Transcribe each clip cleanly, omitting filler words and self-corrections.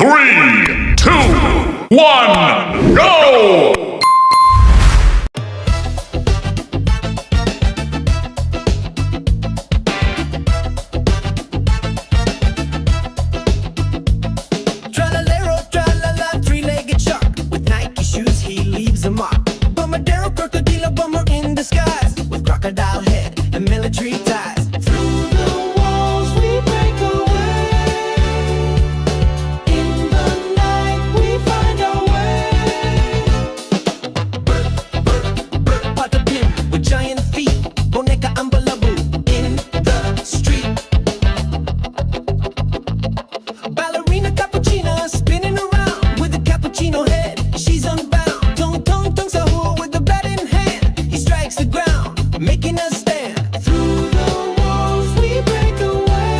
3, 2, 1, go! Tralalero trallala three-legged shark. With Nike shoes he leaves a mark. Bombardero crocodile bomber in disguise. With crocodile head and military ties. Through the walls we break away. In the night we find our way. Brr, brr, brr, patapim. With giant feet. Boneca and balabu in the street. Balerina Capuccina spinning around with a cappuccino head. She's unbound. Tung Tung Tung Sahur with the bat in hand. He strikes the ground, making us stand. Through the walls we break away.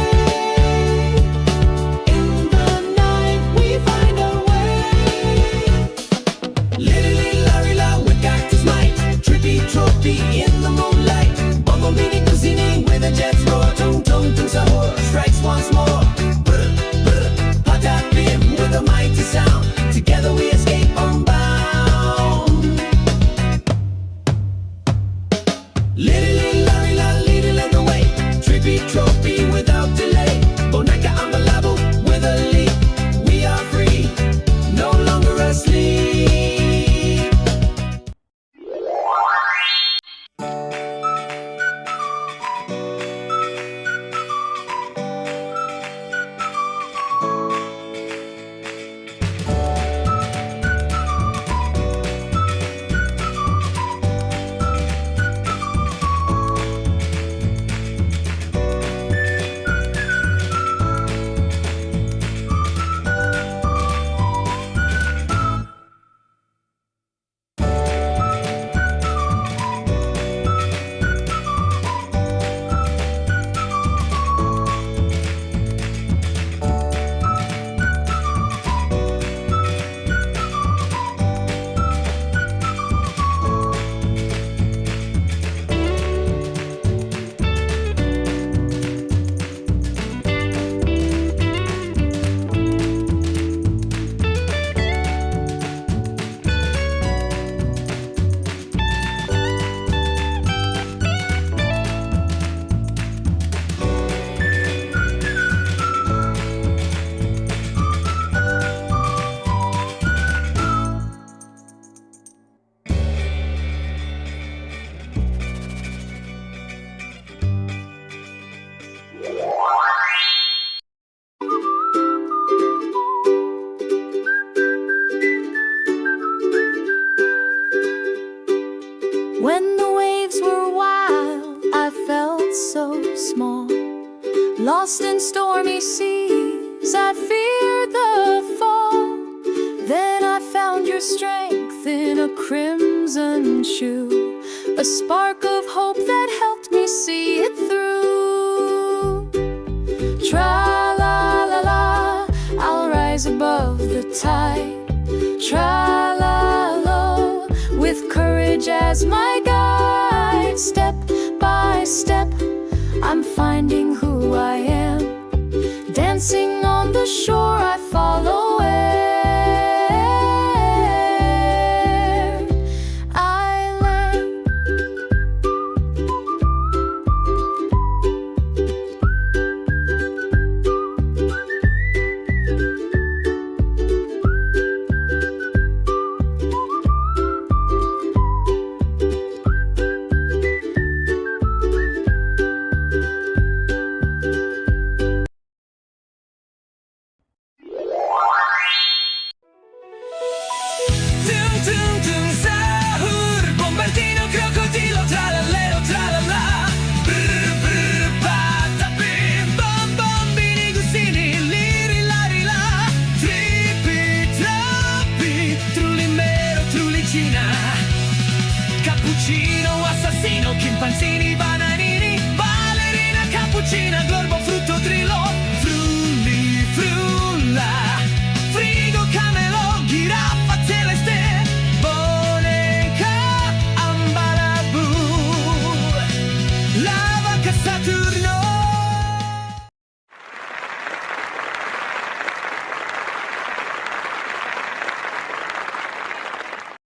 In the night we find our way. Lily Larry La with cactus might. Trippy trophy in the moonlight. Bumblebee cuisine with a jet's roar. Tung Tung Tung Sahur strikes once more. Brr Brr Patapim with a mighty sound. Together we escape unbound. Lily Larry La leading the way. Trippy trophy without delay. Boneca and Malabo with a leap. We are free, no longer asleep. When the waves were wild, I felt so small. Lost in stormy seas, I feared the fall. Then I found your strength in a crimson shoe, a spark of hope that helped me see it through. Tra-la-la-la, I'll rise above the tide. Tra-la-la, with courage as my guide. Step by step, I'm finding